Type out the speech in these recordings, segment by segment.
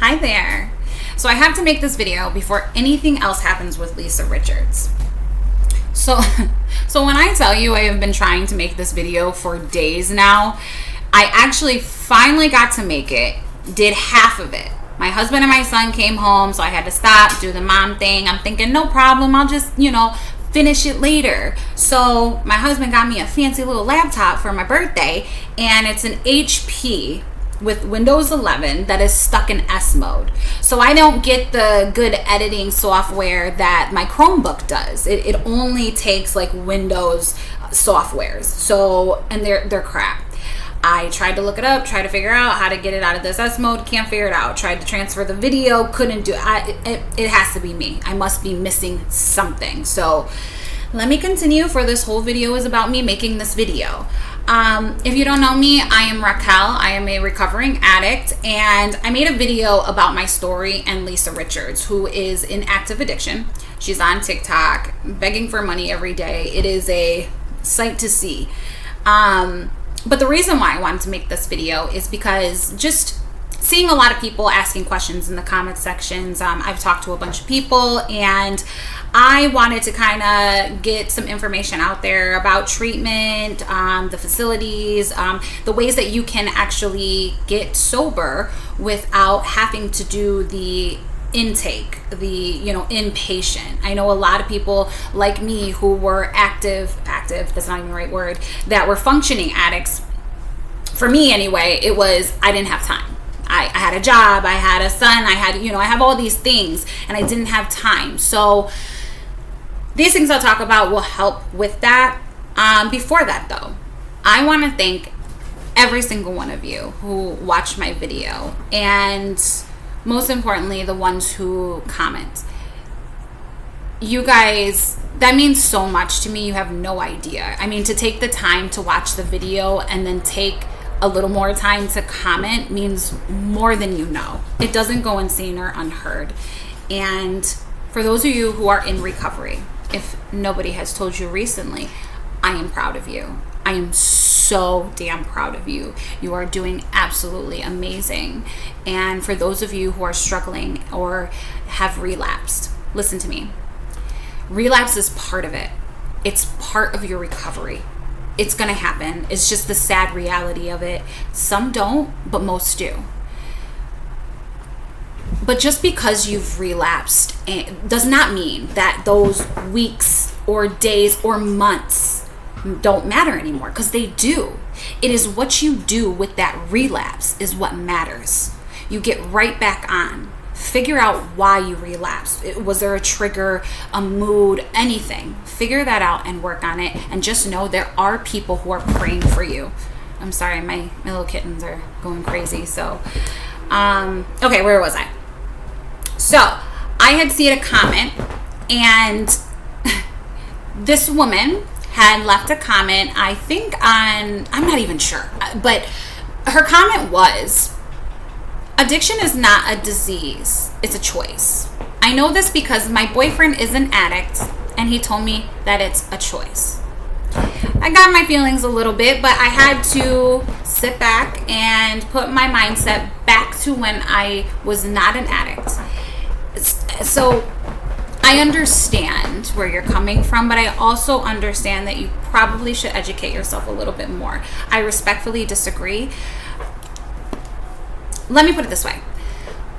Hi there. So I have to make this video before anything else happens with Lisa Richards. So when I tell you I have been trying to make this video for days now, I actually finally got to make it, did half of it. My husband and my son came home, so I had to stop, do the mom thing. I'm thinking, no problem, I'll just, finish it later. So my husband got me a fancy little laptop for my birthday, and it's an HP with Windows 11 that is stuck in S mode. So I don't get the good editing software that my Chromebook does. It only takes like Windows softwares. So, and they're crap. I tried to look it up, tried to figure out how to get it out of this S mode, can't figure it out. Tried to transfer the video, couldn't do it. It has to be me. I must be missing something. So let me continue, for this whole video is about me making this video. If you don't know me, I am Raquel. I am a recovering addict, and I made a video about my story and Lisa Richards, who is in active addiction. She's on TikTok, begging for money every day. It is a sight to see. But the reason why I wanted to make this video is because just seeing a lot of people asking questions in the comment sections. I've talked to a bunch of people, and I wanted to kind of get some information out there about treatment, the facilities, the ways that you can actually get sober without having to do the intake, the inpatient. I know a lot of people like me who were active, that's not even the right word, that were functioning addicts. For me anyway, it was, I didn't have time. I had a job, I had a son, I have all these things, and I didn't have time. So these things I'll talk about will help with that. Before that though, I want to thank every single one of you who watched my video, and most importantly, the ones who comment. You guys, that means so much to me. You have no idea. I mean, to take the time to watch the video and then take a little more time to comment means more than you know. It doesn't go unseen or unheard. And for those of you who are in recovery, if nobody has told you recently, I am proud of you. I am so damn proud of you. You are doing absolutely amazing. And for those of you who are struggling or have relapsed, listen to me. Relapse is part of it. It's part of your recovery. It's going to happen. It's just the sad reality of it. Some don't, but most do. But just because you've relapsed does not mean that those weeks or days or months don't matter anymore, because they do. It is what you do with that relapse is what matters. You get right back on. Figure out why you relapsed. Was there a trigger, a mood, anything? Figure that out and work on it. And just know there are people who are praying for you. I'm sorry, my little kittens are going crazy. So, okay, where was I? So, I had seen a comment, and this woman had left a comment, I think on, I'm not even sure, but her comment was, addiction is not a disease, it's a choice. I know this because my boyfriend is an addict, and he told me that it's a choice. I got my feelings a little bit, but I had to sit back and put my mindset back to when I was not an addict. So I understand where you're coming from, but I also understand that you probably should educate yourself a little bit more. I respectfully disagree. Let me put it this way.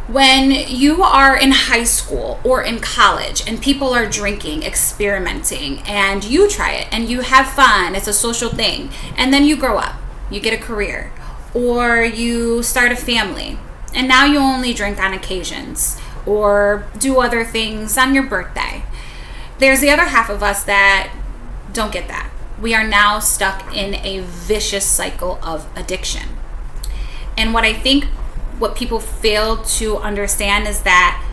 When you are in high school or in college and people are drinking, experimenting, and you try it and you have fun, it's a social thing, and then you grow up, you get a career, or you start a family, and now you only drink on occasions or do other things on your birthday. There's the other half of us that don't get that. We are now stuck in a vicious cycle of addiction. And what people fail to understand is that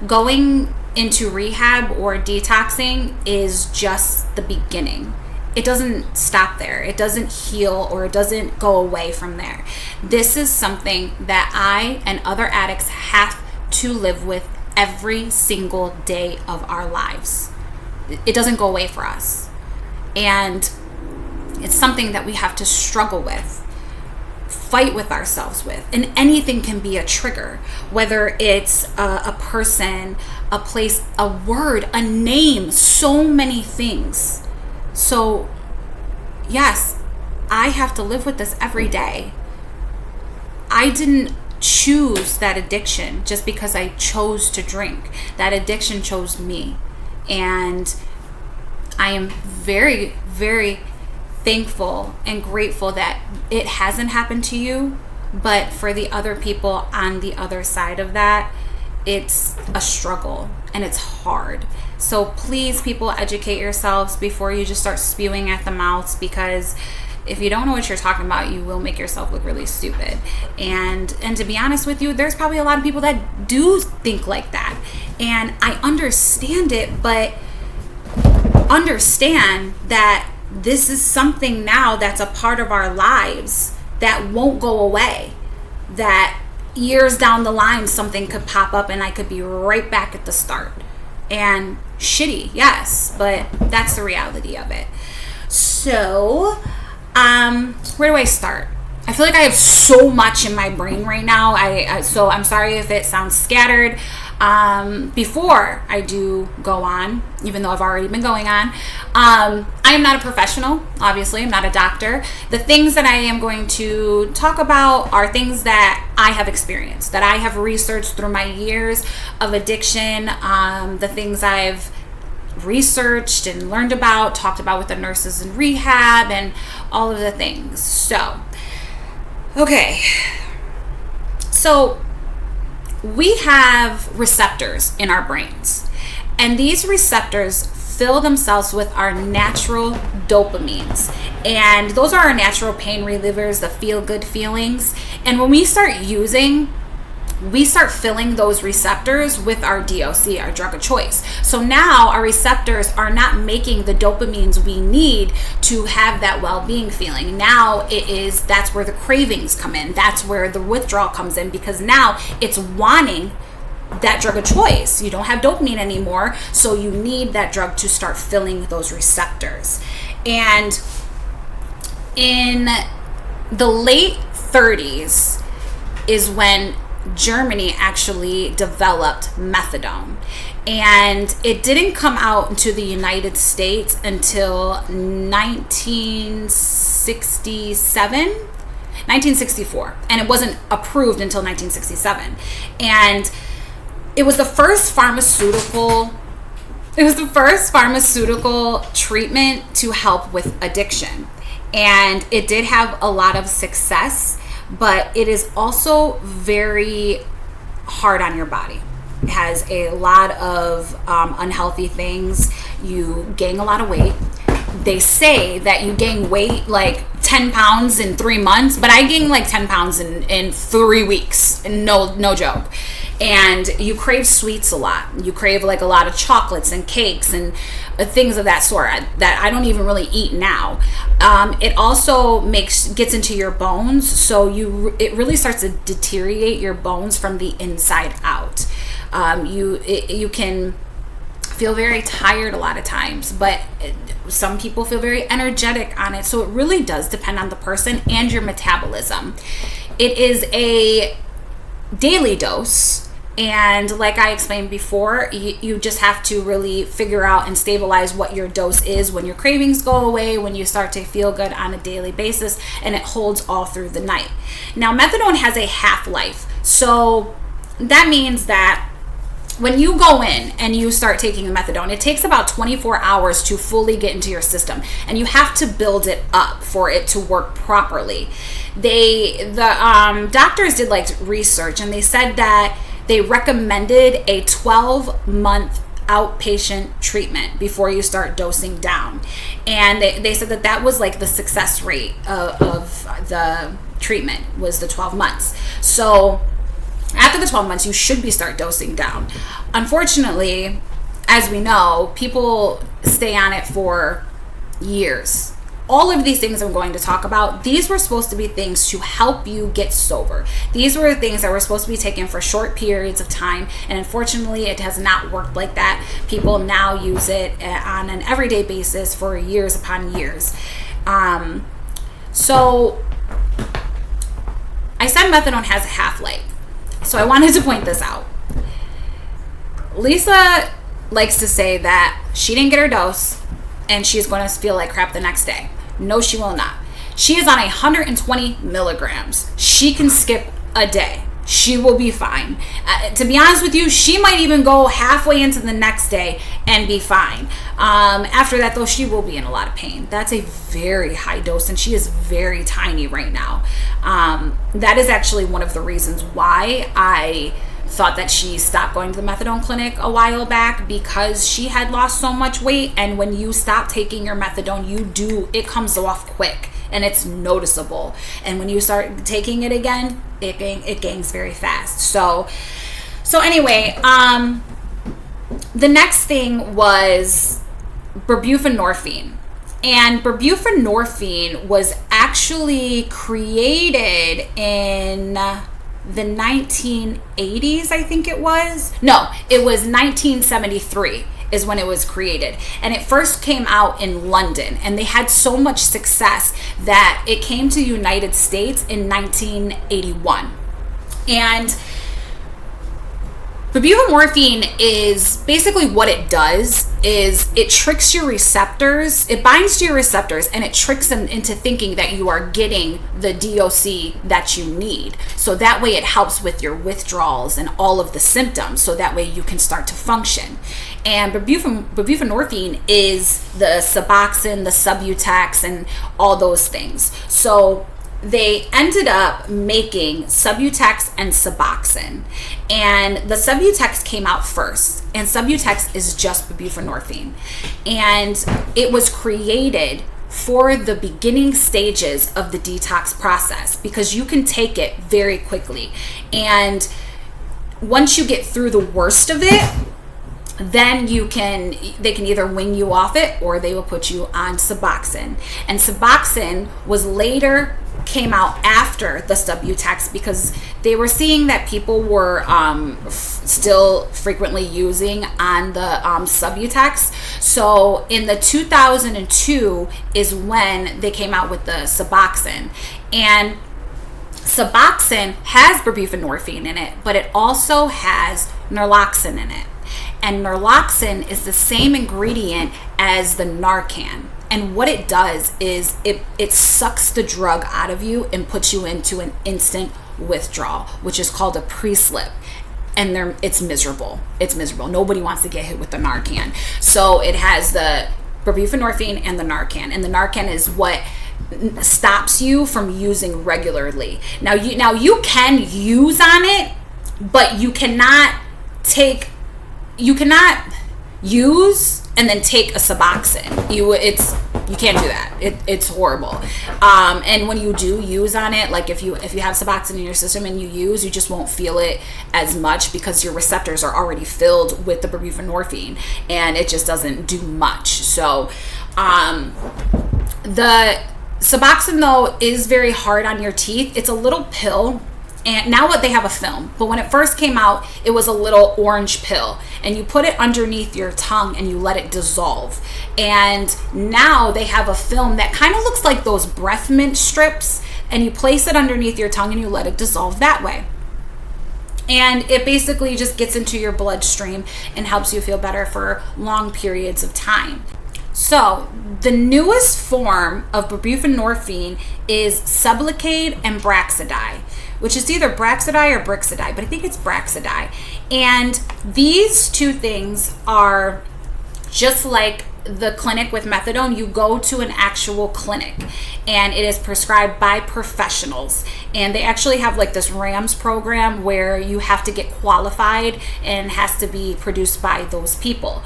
going into rehab or detoxing is just the beginning. It doesn't stop there. It doesn't heal, or it doesn't go away from there. This is something that I and other addicts have to live with every single day of our lives. It doesn't go away for us. And it's something that we have to struggle with fight with ourselves with. And anything can be a trigger, whether it's a person, a place, a word, a name, so many things. So yes, I have to live with this every day. I didn't choose that addiction just because I chose to drink. That addiction chose me. And I am very, very thankful and grateful that it hasn't happened to you, but for the other people on the other side of that, it's a struggle and it's hard. So please, people, educate yourselves before you just start spewing at the mouths, because if you don't know what you're talking about, you will make yourself look really stupid. And to be honest with you, there's probably a lot of people that do think like that. And I understand it, but understand that this is something now that's a part of our lives that won't go away. That years down the line, something could pop up and I could be right back at the start. And shitty, yes, but that's the reality of it. So, where do I start? I feel like I have so much in my brain right now. So I'm sorry if it sounds scattered. Before I do go on, even though I've already been going on, I am not a professional. Obviously, I'm not a doctor. The things that I am going to talk about are things that I have experienced, that I have researched through my years of addiction, the things I've researched and learned about, talked about with the nurses in rehab, and all of the things. So, okay. So, we have receptors in our brains, and these receptors fill themselves with our natural dopamines, and those are our natural pain relievers, the feel-good feelings. And when we start filling those receptors with our DOC, our drug of choice. So now our receptors are not making the dopamines we need to have that well-being feeling. Now that's where the cravings come in. That's where the withdrawal comes in, because now it's wanting that drug of choice. You don't have dopamine anymore, so you need that drug to start filling those receptors. And in the late 30s is when Germany actually developed methadone, and it didn't come out into the United States until 1964, and it wasn't approved until 1967. And it was the first pharmaceutical treatment to help with addiction, and it did have a lot of success. But it is also very hard on your body. It has a lot of unhealthy things. You gain a lot of weight. They say that you gain weight like 10 pounds in 3 months, but I gained like 10 pounds in 3 weeks. No joke. And you crave sweets a lot. You crave like a lot of chocolates and cakes and things of that sort that I don't even really eat now. It also gets into your bones, so it really starts to deteriorate your bones from the inside out. You can feel very tired a lot of times, but some people feel very energetic on it. So it really does depend on the person and your metabolism. It is a daily dose. And like I explained before, you just have to really figure out and stabilize what your dose is when your cravings go away, when you start to feel good on a daily basis, and it holds all through the night. Now, methadone has a half-life. So that means that when you go in and you start taking the methadone, it takes about 24 hours to fully get into your system, and you have to build it up for it to work properly. The doctors did like research, and they said that they recommended a 12-month outpatient treatment before you start dosing down. And they said that was like the success rate of the treatment was the 12 months. So after the 12 months, you should start dosing down. Unfortunately, as we know, people stay on it for years. All of these things I'm going to talk about, these were supposed to be things to help you get sober. These were things that were supposed to be taken for short periods of time, and unfortunately it has not worked like that. People now use it on an everyday basis for years upon years. So I said methadone has a half-life, so I wanted to point this out. Lisa likes to say that she didn't get her dose and she's going to feel like crap the next day. No, she will not. She is on 120 milligrams. She can skip a day. She will be fine. To be honest with you, she might even go halfway into the next day and be fine. After that, though, she will be in a lot of pain. That's a very high dose, and she is very tiny right now. That is actually one of the reasons why I thought that she stopped going to the methadone clinic a while back, because she had lost so much weight. And when you stop taking your methadone, it comes off quick and it's noticeable. And when you start taking it again, it gains very fast. So anyway, the next thing was buprenorphine. And buprenorphine was actually created in the 1980s, I think it was. No, it was 1973 is when it was created. And it first came out in London, and they had so much success that it came to the United States in 1981. And buprenorphine is basically, what it does is it tricks your receptors. It binds to your receptors and it tricks them into thinking that you are getting the DOC that you need. So that way it helps with your withdrawals and all of the symptoms. So that way you can start to function. And buprenorphine is the Suboxone, the Subutex, and all those things. So they ended up making Subutex and Suboxone. And the Subutex came out first. And Subutex is just buprenorphine. And it was created for the beginning stages of the detox process, because you can take it very quickly. And once you get through the worst of it, then they can either wing you off it, or they will put you on Suboxone. And Suboxone was later came out after the Subutex, because they were seeing that people were still frequently using on the Subutex. So in the 2002 is when they came out with the Suboxone. And Suboxone has buprenorphine in it, but it also has naloxone in it. And naloxone is the same ingredient as the Narcan. And what it does is it sucks the drug out of you and puts you into an instant withdrawal, which is called a pre-slip. And it's miserable. It's miserable. Nobody wants to get hit with the Narcan. So it has the buprenorphine and the Narcan. And the Narcan is what stops you from using regularly. Now you can use on it, but you cannot use and then take a Suboxone. You can't do that. It's horrible. And when you do use on it, like if you have Suboxone in your system and you just won't feel it as much, because your receptors are already filled with the buprenorphine, and it just doesn't do much. So the Suboxone, though, is very hard on your teeth. It's a little pill. And now they have a film, but when it first came out, it was a little orange pill, and you put it underneath your tongue and you let it dissolve. And now they have a film that kind of looks like those breath mint strips, and you place it underneath your tongue and you let it dissolve that way. And it basically just gets into your bloodstream and helps you feel better for long periods of time. So the newest form of buprenorphine is Sublocade and Braxidie, which is either Braxidie or Brixidie, but I think it's Braxidie. And these two things are just like the clinic with methadone. You go to an actual clinic, and it is prescribed by professionals. And they actually have like this RAMS program where you have to get qualified, and it has to be produced by those people.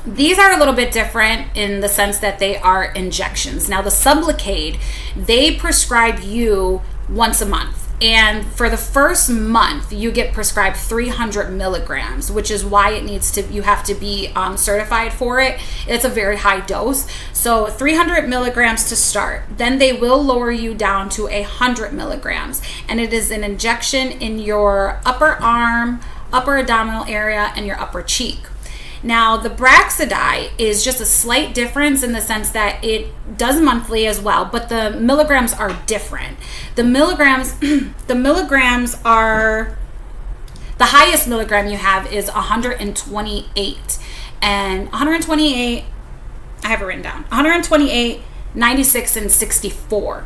These are a little bit different in the sense that they are injections. Now the Sublocade, they prescribe you once a month. And for the first month, you get prescribed 300 milligrams, which is why you have to be certified for it. It's a very high dose. So 300 milligrams to start. Then they will lower you down to 100 milligrams. And it is an injection in your upper arm, upper abdominal area, and your upper cheek. Now, the Braxidie is just a slight difference in the sense that it does monthly as well, but the milligrams are different. The milligrams, are, the highest milligram you have is 128. And 128, I have it written down, 128, 96, and 64.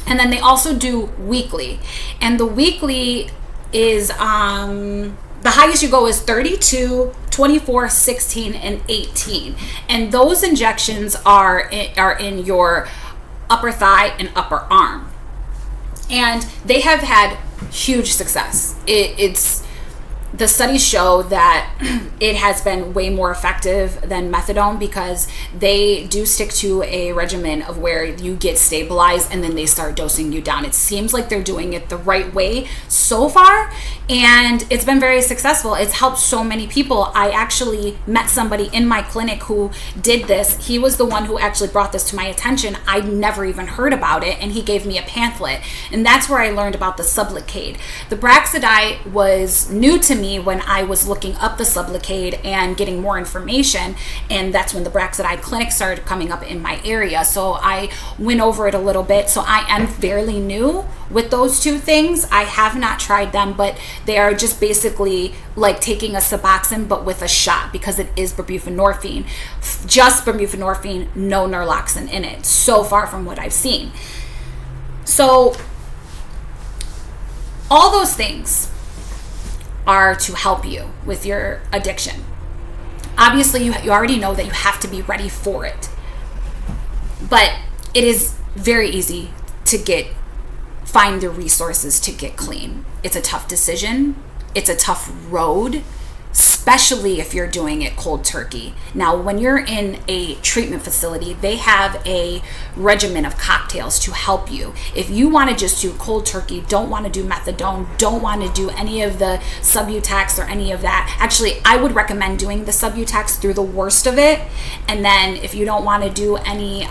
And then they also do weekly. And the weekly is, the highest you go is 32, 24, 16, and 18. And those injections are in your upper thigh and upper arm. And they have had huge success. The studies show that it has been way more effective than methadone because they do stick to a regimen of where you get stabilized and then they start dosing you down. It seems like they're doing it the right way so far, and it's been very successful. It's helped so many people. I actually met somebody in my clinic who did this. He was the one who actually brought this to my attention. I'd never even heard about it, and he gave me a pamphlet, and that's where I learned about the Sublocade. The Braxidie was new to me when I was looking up the Sublocade and getting more information, and that's when the Braxidie clinic started coming up in my area. So I went over it a little bit. So I am fairly new with those two things. I have not tried them, but they are just basically like taking a Suboxone but with a shot, because it is buprenorphine, just buprenorphine, no Nurloxone in it, so far from what I've seen. So all those things are to help you with your addiction. Obviously, you already know that you have to be ready for it. But it is very easy to find the resources to get clean. It's a tough decision. It's a tough road, especially if you're doing it cold turkey. Now, when you're in a treatment facility, they have a regimen of cocktails to help you. If you want to just do cold turkey, don't want to do methadone, don't want to do any of the Subutex or any of that. Actually, I would recommend doing the Subutex through the worst of it. And then if you don't want to do any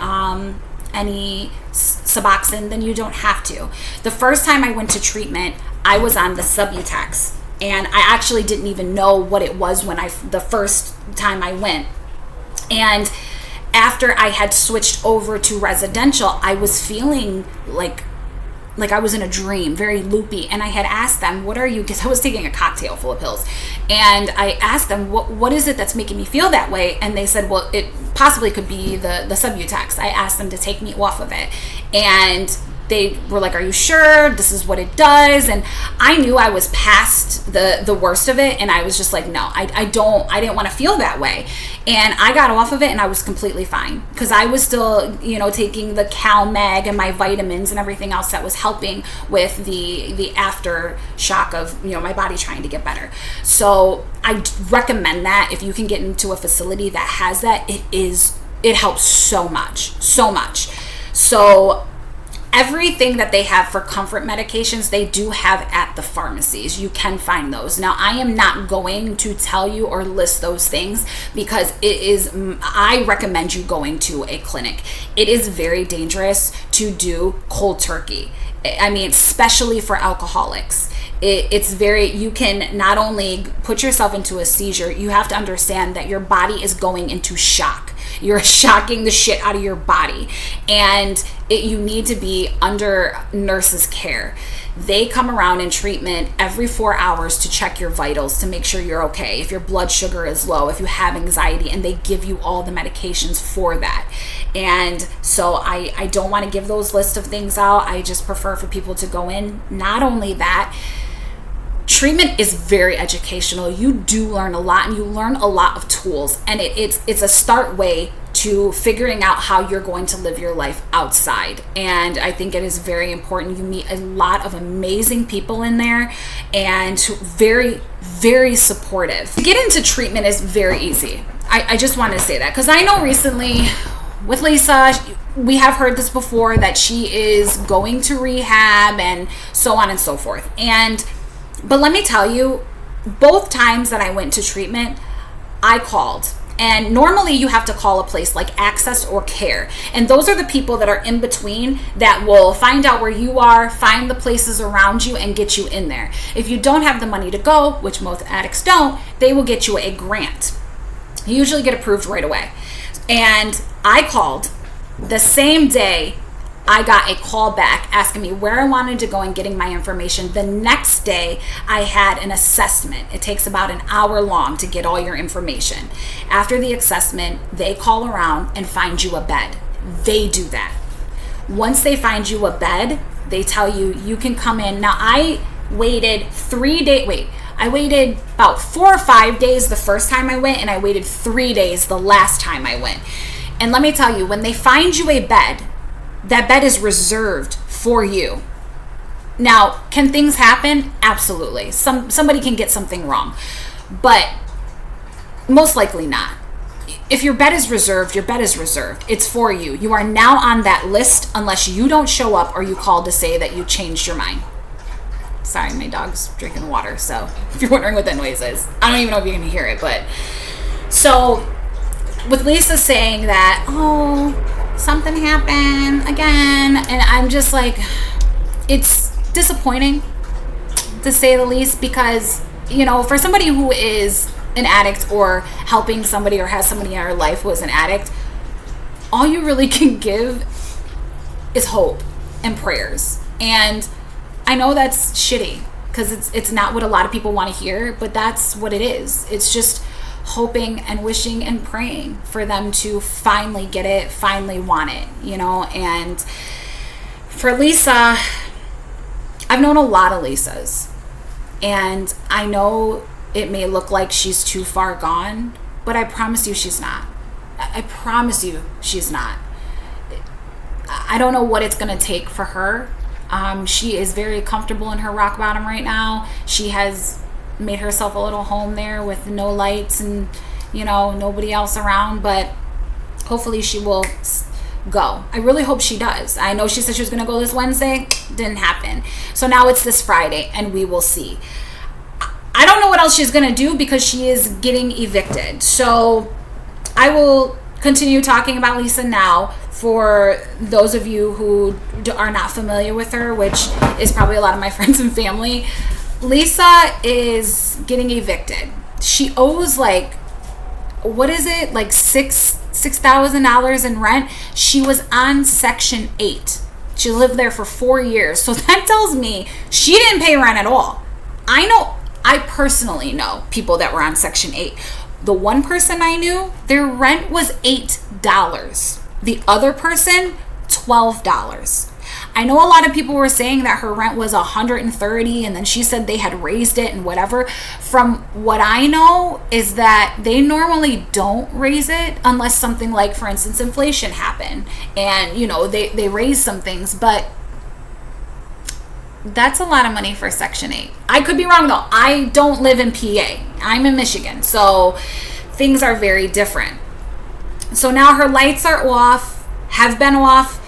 Suboxone, then you don't have to. The first time I went to treatment, I was on the Subutex. And I actually didn't even know what it was the first time I went. And after I had switched over to residential, I was feeling like I was in a dream, very loopy. And I had asked them, what are you, because I was taking a cocktail full of pills. And I asked them, what is it that's making me feel that way? And they said, well, it possibly could be the Subutex. I asked them to take me off of it. And they were like, are you sure this is what it does? And I knew I was past the worst of it, and I was just like, no, I didn't want to feel that way. And I got off of it, and I was completely fine, because I was still, taking the CalMag and my vitamins and everything else that was helping with the aftershock of, my body trying to get better. So I recommend that if you can get into a facility that has that, it helps so much. So everything that they have for comfort medications, they do have at the pharmacies. You can find those. Now, I am not going to tell you or list those things because I recommend you going to a clinic. It is very dangerous to do cold turkey. I mean, especially for alcoholics. You can not only put yourself into a seizure, you have to understand that your body is going into shock. You're shocking the shit out of your body, and you need to be under nurses' care. They come around in treatment every 4 hours to check your vitals to make sure you're okay, if your blood sugar is low, if you have anxiety, and they give you all the medications for that. And so I don't want to give those lists of things out. I just prefer for people to go in. Not only that, treatment is very educational. You do learn a lot, and you learn a lot of tools, and it's a start way to figuring out how you're going to live your life outside. And I think it is very important. You meet a lot of amazing people in there, and very, very supportive. To get into treatment is very easy. I just wanted to say that, because I know recently with Lisa, we have heard this before, that she is going to rehab and so on and so forth. But let me tell you, both times that I went to treatment, I called. And normally you have to call a place like Access or Care. And those are the people that are in between that will find out where you are, find the places around you, and get you in there. If you don't have the money to go, which most addicts don't, they will get you a grant. You usually get approved right away. And I called the same day. I got a call back asking me where I wanted to go and getting my information. The next day, I had an assessment. It takes about an hour long to get all your information. After the assessment, they call around and find you a bed. They do that. Once they find you a bed, they tell you, you can come in. Now, I waited 3 days. I waited about 4 or 5 days the first time I went, and I waited 3 days the last time I went. And let me tell you, when they find you a bed, that bed is reserved for you. Now, can things happen? Absolutely. Somebody can get something wrong, but most likely not. If your bed is reserved, your bed is reserved. It's for you. You are now on that list unless you don't show up or you call to say that you changed your mind. Sorry, my dog's drinking water, so if you're wondering what that noise is, I don't even know if you're going to hear it, but so with Lisa saying that, oh, something happened again, and I'm just like, it's disappointing to say the least, because, you know, for somebody who is an addict or helping somebody or has somebody in our life who is an addict, all you really can give is hope and prayers. And I know that's shitty because it's not what a lot of people want to hear, but that's what it is. It's just hoping and wishing and praying for them to finally get it, finally want it, you know. And for Lisa, I've known a lot of Lisas, and I know it may look like she's too far gone, but I promise you she's not. I promise you she's not. I don't know what it's going to take for her. She is very comfortable in her rock bottom right now. She has made herself a little home there with no lights and, you know, nobody else around, but hopefully she will go. I really hope she does. I know she said she was going to go this Wednesday. Didn't happen. So now it's this Friday, and we will see. I don't know what else she's going to do because she is getting evicted. So I will continue talking about Lisa now. For those of you who are not familiar with her, which is probably a lot of my friends and family, Lisa is getting evicted. She owes like, what is it? Like $6,000 in rent. She was on Section 8. She lived there for 4 years. So that tells me she didn't pay rent at all. I personally know people that were on Section 8. The one person I knew, their rent was $8. The other person, $12. I know a lot of people were saying that her rent was $130, and then she said they had raised it and whatever. From what I know is that they normally don't raise it unless something like, for instance, inflation happened, and, you know, they raise some things, but that's a lot of money for Section 8. I could be wrong, though. I don't live in PA. I'm in Michigan, so things are very different. So now her lights are off, have been off.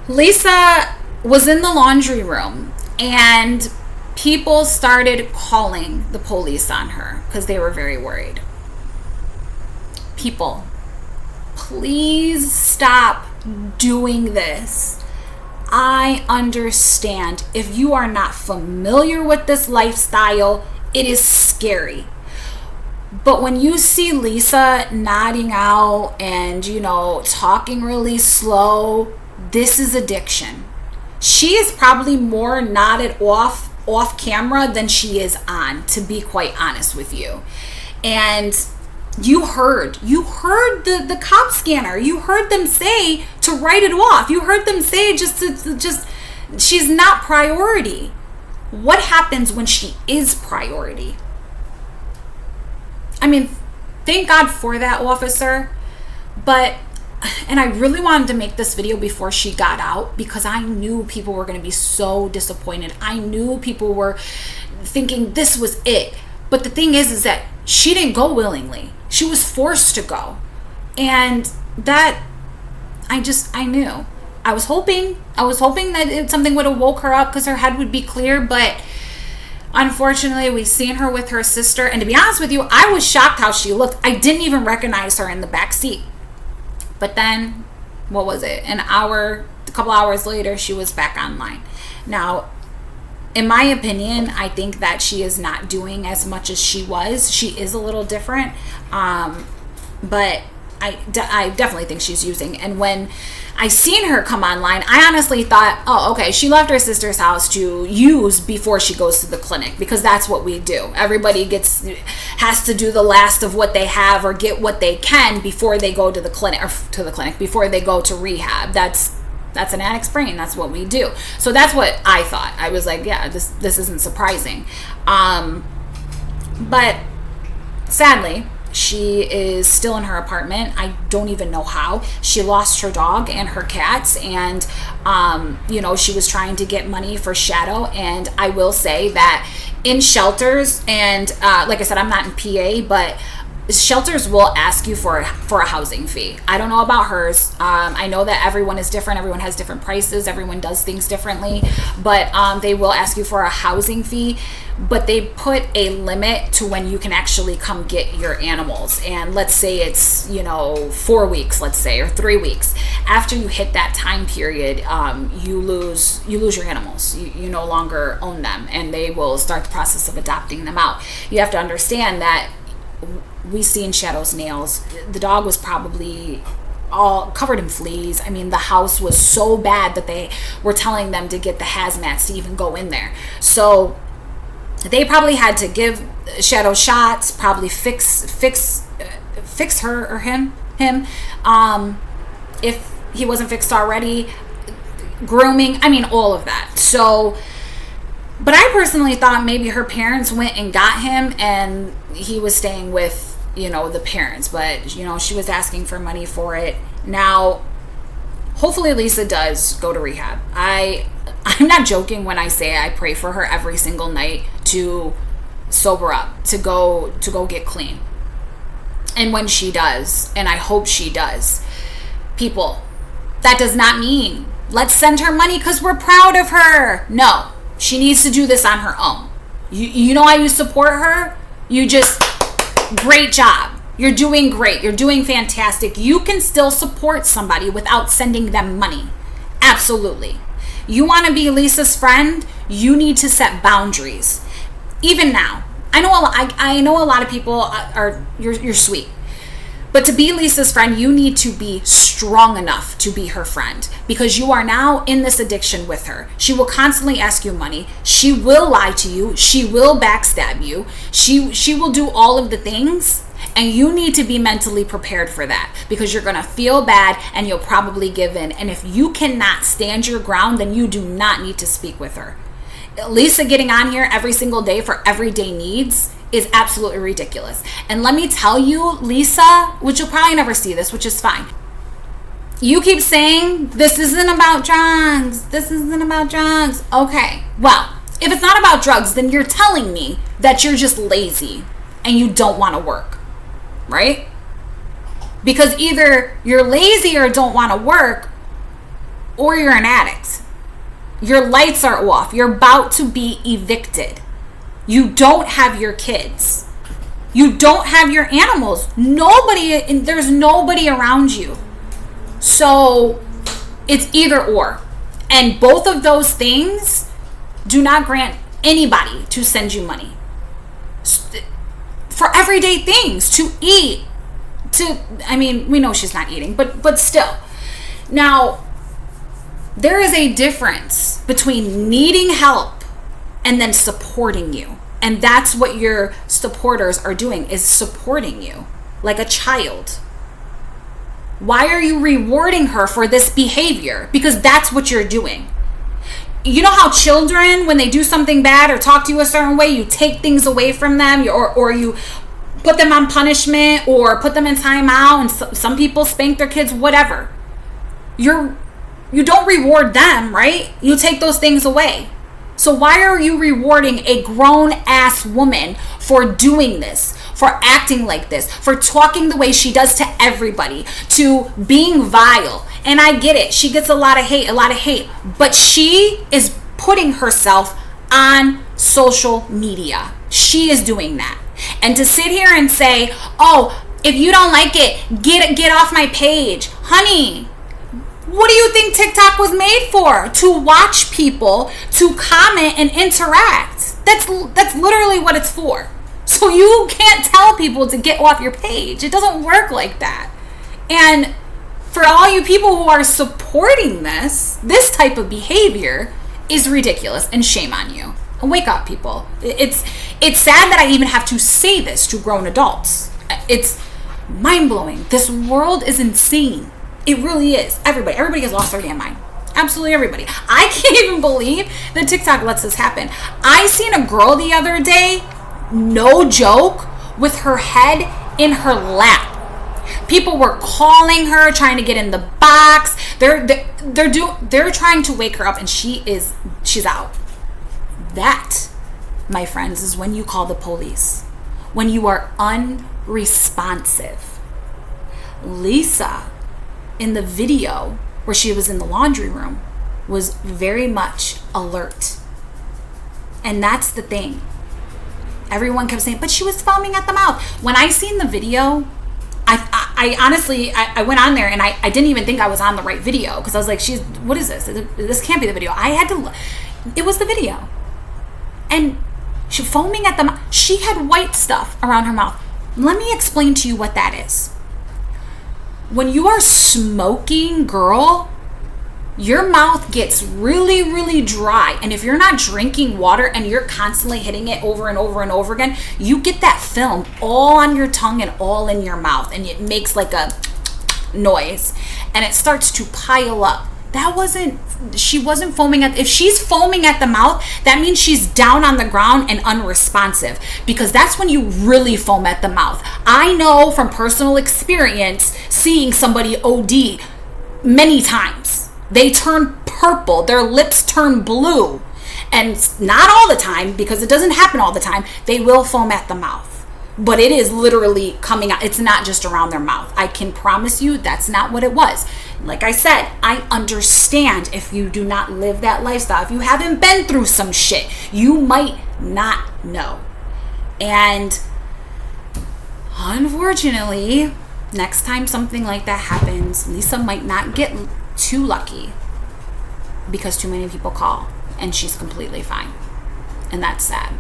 Lisa was in the laundry room, and people started calling the police on her because they were very worried. People, please stop doing this. I understand if you are not familiar with this lifestyle, it is scary. But when you see Lisa nodding out and, you know, talking really slow, this is addiction. She is probably more nodded off camera than she is on, to be quite honest with you. And you heard the cop scanner. You heard them say to write it off. You heard them say just she's not priority. What happens when she is priority? I mean, thank God for that officer, and I really wanted to make this video before she got out because I knew people were going to be so disappointed. I knew people were thinking this was it. But the thing is that she didn't go willingly. She was forced to go. And that, I knew. I was hoping that something would have woke her up because her head would be clear, but unfortunately, we've seen her with her sister, and to be honest with you, I was shocked how she looked. I didn't even recognize her in the back seat. But then, what was it? A couple hours later, she was back online. Now, in my opinion, I think that she is not doing as much as she was. She is a little different, but I definitely think she's using. And when I seen her come online, I honestly thought, oh, okay, she left her sister's house to use before she goes to the clinic, because that's what we do. Everybody has to do the last of what they have or get what they can before they go to the clinic, before they go to rehab. That's an addict's brain. That's what we do. So that's what I thought. I was like, yeah, this isn't surprising. But sadly, she is still in her apartment. I don't even know how. She lost her dog and her cats, and she was trying to get money for Shadow. And I will say that in shelters, and like I said, I'm not in PA, but shelters will ask you for a housing fee. I don't know about hers. I know that everyone is different. Everyone has different prices. Everyone does things differently. But they will ask you for a housing fee. But they put a limit to when you can actually come get your animals. And let's say it's 4 weeks, let's say, or 3 weeks. After you hit that time period, you lose your animals. You no longer own them, and they will start the process of adopting them out. You have to understand that we seen Shadow's nails. The dog was probably all covered in fleas. I mean, the house was so bad that they were telling them to get the hazmats to even go in there. So they probably had to give Shadow shots, probably fix her or him if he wasn't fixed already, grooming, I mean, all of that. So, but I personally thought maybe her parents went and got him and he was staying with, the parents. But, she was asking for money for it. Now, hopefully Lisa does go to rehab. I'm not joking when I say I pray for her every single night to sober up, to go get clean. And when she does, and I hope she does, people, that does not mean let's send her money because we're proud of her. No. She needs to do this on her own. You know how you support her? Great job. You're doing great. You're doing fantastic. You can still support somebody without sending them money. Absolutely. You want to be Lisa's friend? You need to set boundaries. Even now. I know a lot of people are you're sweet. But to be Lisa's friend, you need to be strong enough to be her friend, because you are now in this addiction with her. She will constantly ask you money. She will lie to you. She will backstab you. She will do all of the things, and you need to be mentally prepared for that, because you're going to feel bad and you'll probably give in. And if you cannot stand your ground, then you do not need to speak with her. Lisa getting on here every single day for everyday needs is absolutely ridiculous. And let me tell you, Lisa, which you'll probably never see this, which is fine. You keep saying, this isn't about drugs. This isn't about drugs. Okay, well, if it's not about drugs, then you're telling me that you're just lazy and you don't want to work, right? Because either you're lazy or don't want to work, or you're an addict. Your lights are off. You're about to be evicted. You don't have your kids. You don't have your animals. There's nobody around you. So it's either or. And both of those things do not grant anybody to send you money. For everyday things, to eat, we know she's not eating, but still. Now, there is a difference between needing help and then supporting you. And that's what your supporters are doing, is supporting you like a child. Why are you rewarding her for this behavior? Because that's what you're doing. You know how children, when they do something bad or talk to you a certain way, you take things away from them, or you put them on punishment or put them in timeout, and some people spank their kids, whatever. You don't reward them, right? You take those things away. So why are you rewarding a grown-ass woman for doing this, for acting like this, for talking the way she does to everybody, to being vile? And I get it. She gets a lot of hate. But she is putting herself on social media. She is doing that. And to sit here and say, oh, if you don't like it, get off my page. Honey, What do you think TikTok was made for? To watch people, to comment and interact. That's literally what it's for. So you can't tell people to get off your page. It doesn't work like that. And for all you people who are supporting this type of behavior is ridiculous, and shame on you. And wake up, people. It's sad that I even have to say this to grown adults. It's mind-blowing. This world is insane. It really is. Everybody has lost their damn mind. Absolutely everybody. I can't even believe that TikTok lets this happen. I seen a girl the other day, no joke, with her head in her lap. People were calling her, trying to get in the box. They're trying to wake her up, and she's out. That, my friends, is when you call the police. When you are unresponsive. Lisa, in the video where she was in the laundry room, was very much alert. And that's the thing. Everyone kept saying, but she was foaming at the mouth. When I seen the video, I honestly went on there and I didn't even think I was on the right video, because I was like, what is this? This can't be the video. It was the video. And she foaming at the mouth. She had white stuff around her mouth. Let me explain to you what that is. When you are smoking, girl, your mouth gets really, really dry. And if you're not drinking water and you're constantly hitting it over and over and over again, you get that film all on your tongue and all in your mouth. And it makes like a noise. And it starts to pile up. She wasn't foaming if she's foaming at the mouth, that means she's down on the ground and unresponsive, because that's when you really foam at the mouth. I know from personal experience, seeing somebody OD many times. They turn purple, their lips turn blue, and not all the time, because it doesn't happen all the time, they will foam at the mouth. But it is literally coming out. It's not just around their mouth. I can promise you that's not what it was. Like I said, I understand if you do not live that lifestyle. If you haven't been through some shit, you might not know. And unfortunately, next time something like that happens, Lisa might not get too lucky, because too many people call and she's completely fine. And that's sad.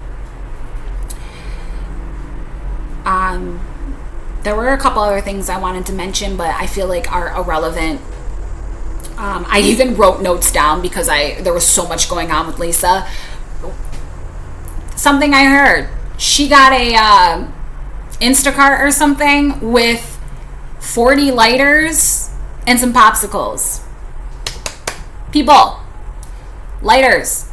There were a couple other things I wanted to mention, but I feel like are irrelevant. I even wrote notes down because there was so much going on with Lisa. Something I heard. She got a Instacart or something with 40 lighters and some popsicles. People, lighters.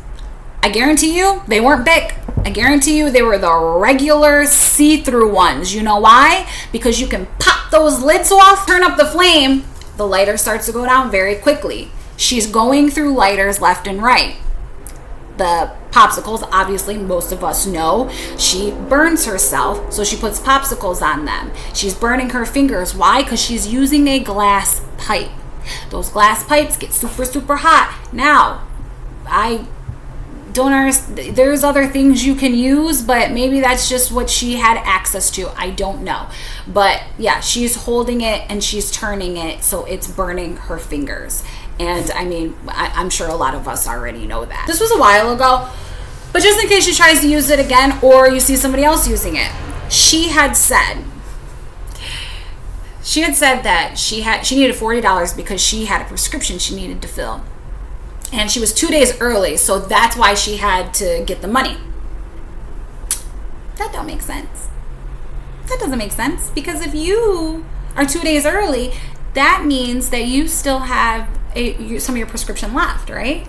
I guarantee you they weren't big. I guarantee you they were the regular see-through ones. You know why? Because you can pop those lids off, turn up the flame, the lighter starts to go down very quickly. She's going through lighters left and right. The popsicles, obviously, most of us know, she burns herself, so she puts popsicles on them. She's burning her fingers. Why? Because she's using a glass pipe. Those glass pipes get super, super hot. Now, I don't understand. There's other things you can use, but maybe that's just what she had access to. I don't know. But yeah, she's holding it and she's turning it so it's burning her fingers. And I mean, I'm sure a lot of us already know that. This was a while ago, but just in case she tries to use it again or you see somebody else using it, she had said that she needed $40 because she had a prescription she needed to fill. And she was 2 days early, so that's why she had to get the money. That don't make sense. That doesn't make sense, because if you are 2 days early, that means that you still have some of your prescription left, right?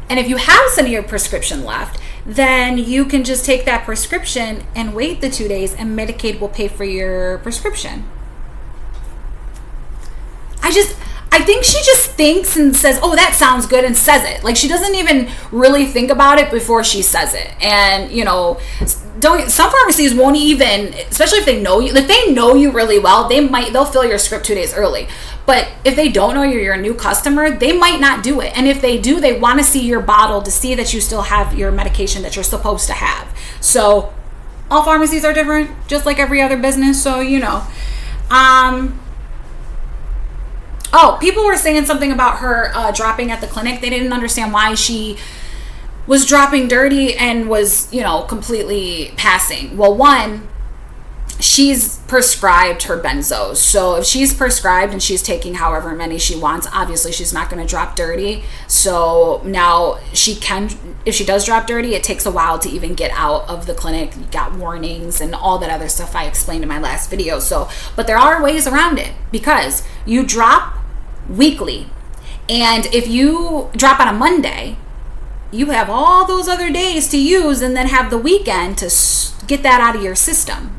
And if you have some of your prescription left, then you can just take that prescription and wait the 2 days, and Medicaid will pay for your prescription. I think she just thinks and says, oh, that sounds good, and says it. Like, she doesn't even really think about it before she says it. And, you know, some pharmacies won't even, especially if they know you really well, they'll fill your script 2 days early. But if they don't know you're a new customer, they might not do it. And if they do, they want to see your bottle to see that you still have your medication that you're supposed to have. So all pharmacies are different, just like every other business. So, you know, Oh, people were saying something about her dropping at the clinic. They didn't understand why she was dropping dirty and was, completely passing. Well, one, she's prescribed her benzos. So if she's prescribed and she's taking however many she wants, obviously she's not going to drop dirty. So now she can, if she does drop dirty, it takes a while to even get out of the clinic. You got warnings and all that other stuff I explained in my last video. So, but there are ways around it, because you drop weekly. And if you drop on a Monday, you have all those other days to use and then have the weekend to get that out of your system,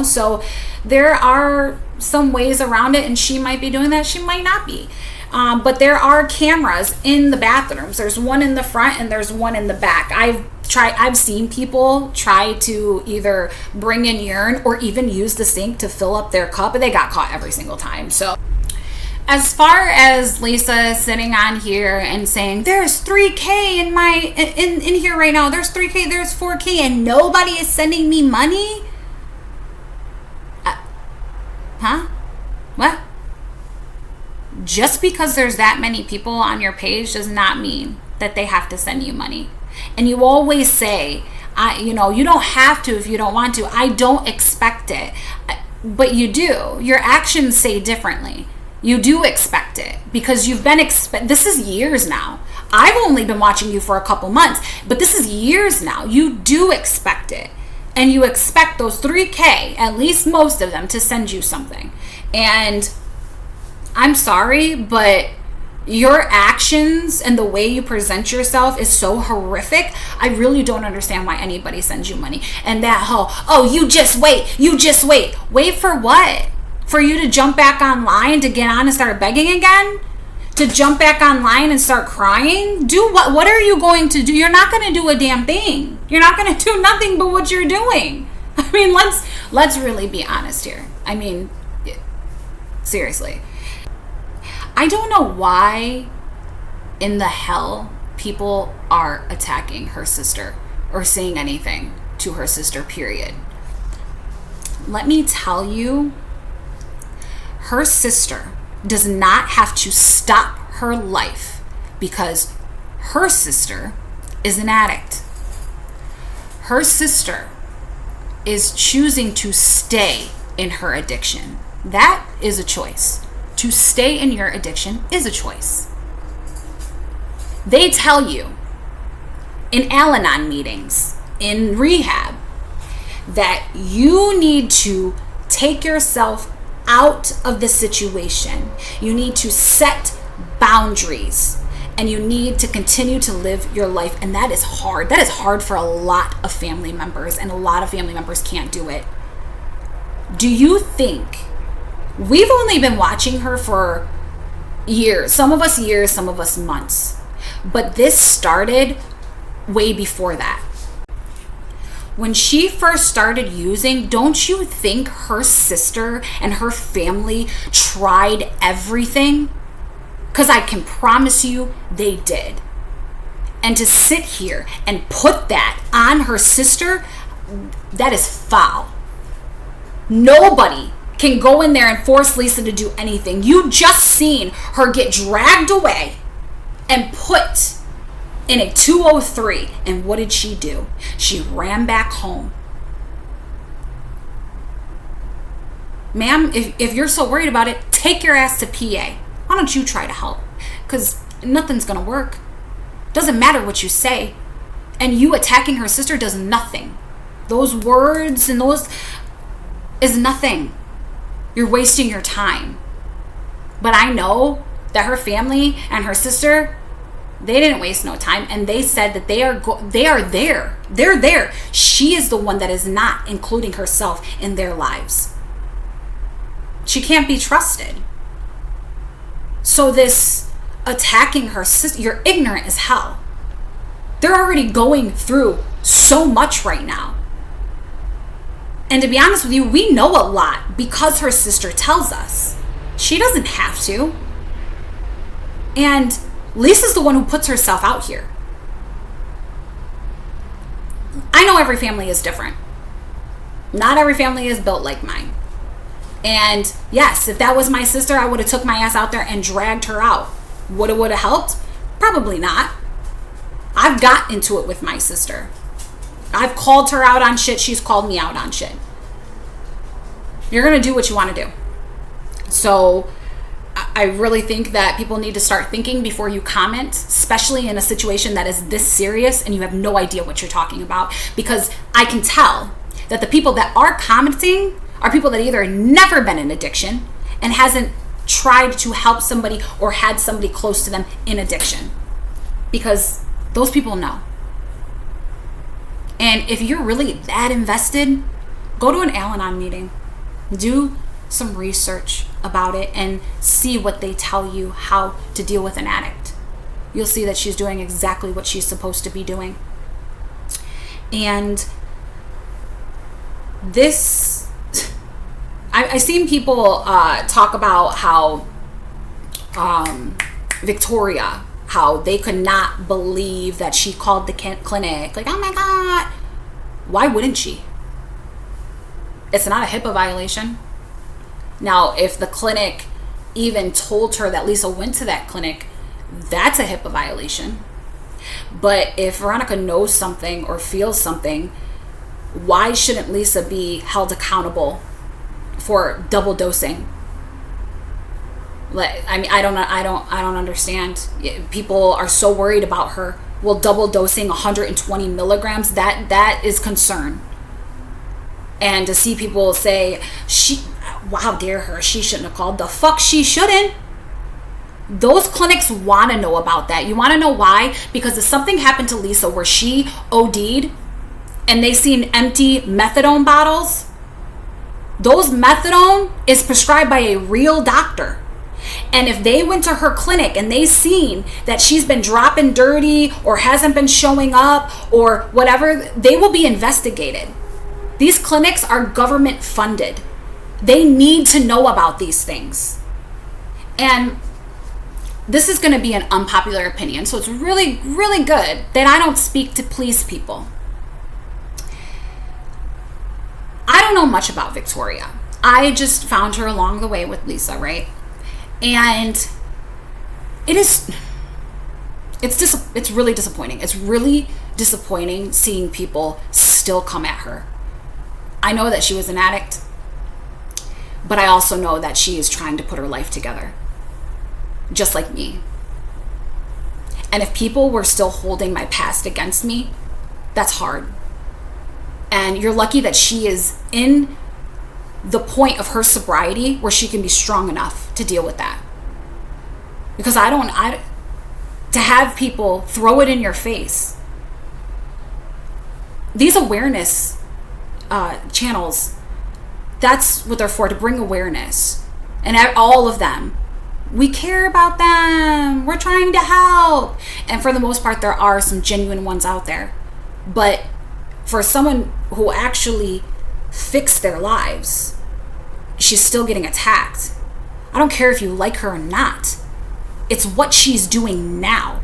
So there are some ways around it, and she might be doing that. She might not be. But there are cameras in the bathrooms. There's one in the front and there's one in the back. I've seen people try to either bring in urine or even use the sink to fill up their cup, and they got caught every single time. So as far as Lisa sitting on here and saying there's 3K in here right now, there's 3K, there's 4K, and nobody is sending me money. Huh? What? Just because there's that many people on your page does not mean that they have to send you money. And you always say, you don't have to if you don't want to. I don't expect it. But you do. Your actions say differently. You do expect it, because you've been this is years now. I've only been watching you for a couple months, but this is years now. You do expect it. And you expect those 3K, at least most of them, to send you something. And I'm sorry, but your actions and the way you present yourself is so horrific. I really don't understand why anybody sends you money. And that whole, you just wait. Wait for what? For you to jump back online to get on and start begging again? To jump back online and start crying? Do what? What are you going to do? You're not going to do a damn thing. You're not going to do nothing but what you're doing. I mean, let's really be honest here. I mean, seriously. I don't know why in the hell people are attacking her sister or saying anything to her sister, period. Let me tell you, her sister does not have to stop her life because her sister is an addict. Her sister is choosing to stay in her addiction. That is a choice. To stay in your addiction is a choice. They tell you in Al-Anon meetings, in rehab, that you need to take yourself out of the situation. You need to set boundaries, and you need to continue to live your life. And that is hard. That is hard for a lot of family members, and a lot of family members can't do it. Do you think we've only been watching her for years? Some of us years, some of us months. But this started way before that. When she first started using, don't you think her sister and her family tried everything? Because I can promise you they did. And to sit here and put that on her sister, that is foul. Nobody can go in there and force Lisa to do anything. You just seen her get dragged away and put in a 203, and what did she do? She ran back home. Ma'am, if you're so worried about it, take your ass to PA. Why don't you try to help? Because nothing's gonna work. Doesn't matter what you say. And you attacking her sister does nothing. Those words and those is nothing. You're wasting your time. But I know that her family and her sister, they didn't waste no time, and they said that they are there. They're there. She is the one that is not including herself in their lives. She can't be trusted. So this attacking her sister, you're ignorant as hell. They're already going through so much right now. And to be honest with you, we know a lot because her sister tells us. She doesn't have to. And Lisa's the one who puts herself out here. I know every family is different. Not every family is built like mine. And yes, if that was my sister, I would have took my ass out there and dragged her out. Would have helped? Probably not. I've got into it with my sister. I've called her out on shit. She's called me out on shit. You're going to do what you want to do. So I really think that people need to start thinking before you comment, especially in a situation that is this serious and you have no idea what you're talking about. Because I can tell that the people that are commenting are people that either never been in addiction and hasn't tried to help somebody or had somebody close to them in addiction. Because those people know. And if you're really that invested, go to an Al-Anon meeting. Do some research about it and see what they tell you how to deal with an addict. You'll see that she's doing exactly what she's supposed to be doing. And this, I've seen people talk about how Victoria, how they could not believe that she called the clinic. Like, oh my God. Why wouldn't she? It's not a HIPAA violation. Now, if the clinic even told her that Lisa went to that clinic, that's a HIPAA violation. But if Veronica knows something or feels something, why shouldn't Lisa be held accountable for double dosing? I mean, I don't understand. People are so worried about her. Well, double dosing 120 milligrams, that is concern. And to see people say, how dare her, she shouldn't have called. The fuck she shouldn't. Those clinics want to know about that. You want to know why? Because if something happened to Lisa where she OD'd and they seen empty methadone bottles, those methadone is prescribed by a real doctor. And if they went to her clinic and they seen that she's been dropping dirty or hasn't been showing up or whatever, they will be investigated. These clinics are government funded. They need to know about these things. And this is going to be an unpopular opinion, so it's really, really good that I don't speak to please people. I don't know much about Victoria. I just found her along the way with Lisa, right? And it's really disappointing. It's really disappointing seeing people still come at her. I know that she was an addict, but I also know that she is trying to put her life together, just like me. And if people were still holding my past against me, that's hard. And you're lucky that she is in the point of her sobriety where she can be strong enough to deal with that. Because to have people throw it in your face. These awareness channels, that's what they're for, to bring awareness. And all of them, we care about them, we're trying to help. And for the most part, there are some genuine ones out there. But for someone who actually fixed their lives, she's still getting attacked. I don't care if you like her or not. It's what she's doing now.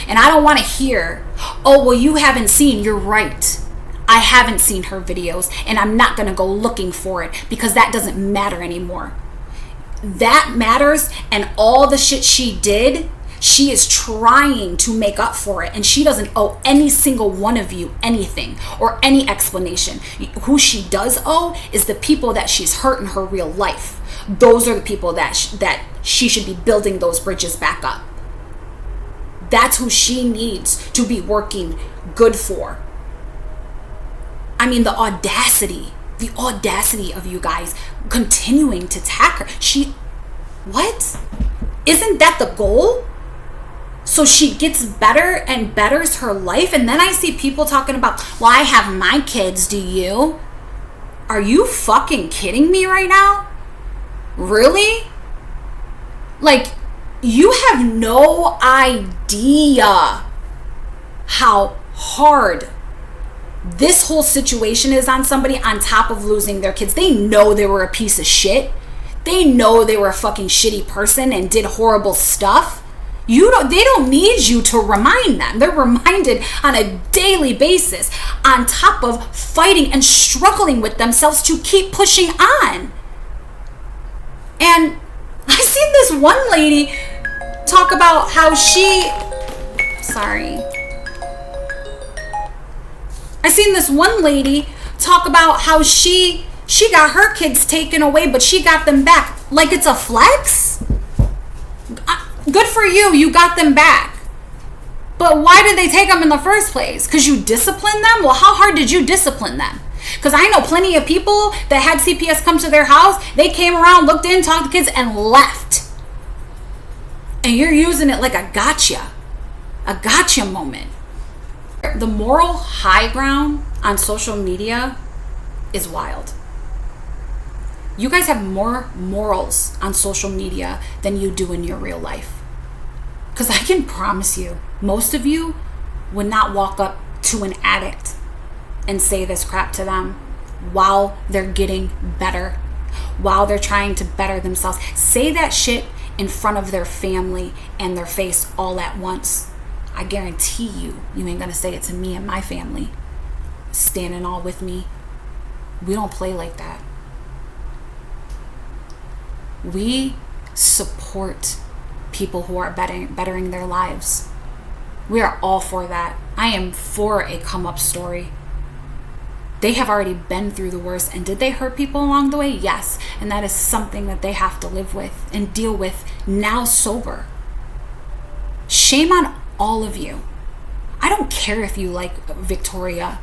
And I don't want to hear, oh, well, you haven't seen, you're right. I haven't seen her videos, and I'm not going to go looking for it because that doesn't matter anymore. That matters, and all the shit she did, she is trying to make up for it, and she doesn't owe any single one of you anything or any explanation. Who she does owe is the people that she's hurt in her real life. Those are the people that she should be building those bridges back up. That's who she needs to be working good for. I mean, the audacity of you guys continuing to attack her. What? Isn't that the goal? So she gets better and betters her life. And then I see people talking about, well, I have my kids, do you? Are you fucking kidding me right now? Really? Like, you have no idea how hard this whole situation is on somebody on top of losing their kids. They know they were a piece of shit. They know they were a fucking shitty person and did horrible stuff. They don't need you to remind them. They're reminded on a daily basis, on top of fighting and struggling with themselves to keep pushing on. And I seen this one lady talk about how I seen this one lady talk about how she got her kids taken away, but she got them back. Like it's a flex? Good for you, you got them back. But why did they take them in the first place? Because you disciplined them? Well, how hard did you discipline them? Because I know plenty of people that had CPS come to their house. They came around, looked in, talked to kids, and left. And you're using it like a gotcha moment. The moral high ground on social media is wild. You guys have more morals on social media than you do in your real life. Because I can promise you, most of you would not walk up to an addict and say this crap to them while they're getting better, while they're trying to better themselves. Say that shit in front of their family and their face all at once. I guarantee you ain't gonna say it to me and my family, standing all with me. We don't play like that. We support people who are bettering their lives. We are all for that. I am for a come up story. They have already been through the worst, and did they hurt people along the way? Yes. And that is something that they have to live with and deal with now sober. Shame on all of you. I don't care if you like Victoria,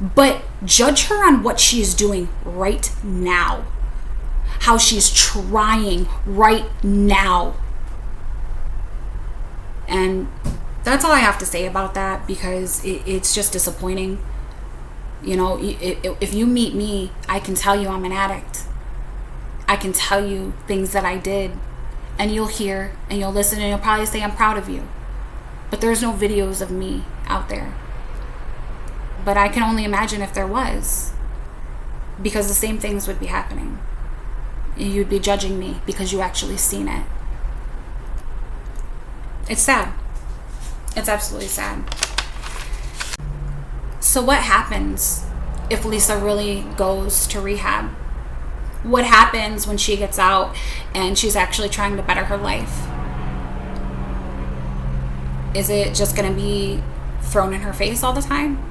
but judge her on what she is doing right now. How she's trying right now. And that's all I have to say about that, because it's just disappointing. You know, if you meet me, I can tell you I'm an addict. I can tell you things that I did, and you'll hear and you'll listen and you'll probably say I'm proud of you. But there's no videos of me out there. But I can only imagine if there was, because the same things would be happening. You'd be judging me because you actually seen it. It's sad. It's absolutely sad. So what happens if Lisa really goes to rehab? What happens when she gets out and she's actually trying to better her life? Is it just going to be thrown in her face all the time?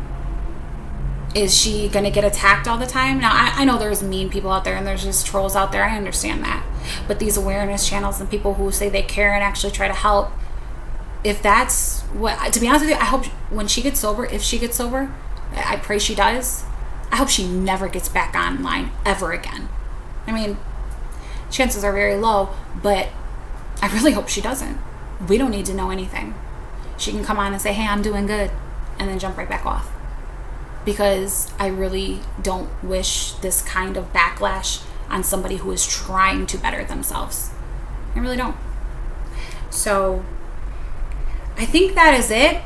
Is she going to get attacked all the time? Now, I know there's mean people out there and there's just trolls out there. I understand that. But these awareness channels and people who say they care and actually try to help, if that's what, to be honest with you, I hope when she gets sober, if she gets sober, I pray she does, I hope she never gets back online ever again. I mean, chances are very low, but I really hope she doesn't. We don't need to know anything. She can come on and say, hey, I'm doing good, and then jump right back off. Because I really don't wish this kind of backlash on somebody who is trying to better themselves. I really don't. So I think that is it.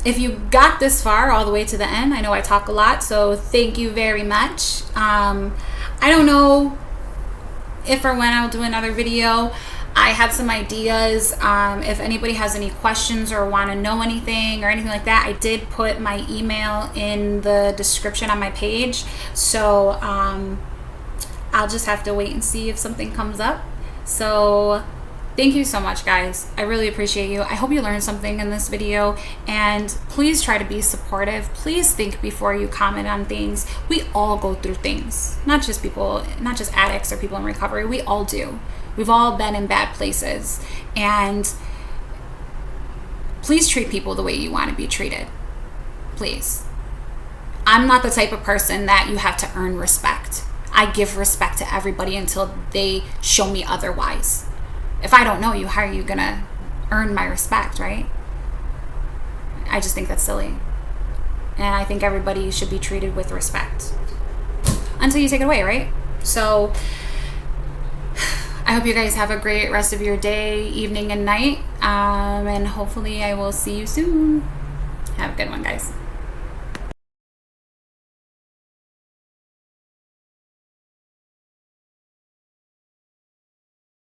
If you got this far all the way to the end, I know I talk a lot, so thank you very much. I don't know if or when I'll do another video. I have some ideas. If anybody has any questions or want to know anything or anything like that, I did put my email in the description on my page. So I'll just have to wait and see if something comes up. So thank you so much, guys. I really appreciate you. I hope you learned something in this video, and please try to be supportive. Please think before you comment on things. We all go through things, not just addicts or people in recovery. We all do. We've all been in bad places, and please treat people the way you want to be treated. Please. I'm not the type of person that you have to earn respect. I give respect to everybody until they show me otherwise. If I don't know you, how are you gonna earn my respect, right? I just think that's silly. And I think everybody should be treated with respect until you take it away, right? So I hope you guys have a great rest of your day, evening, and night. And hopefully I will see you soon. Have a good one, guys.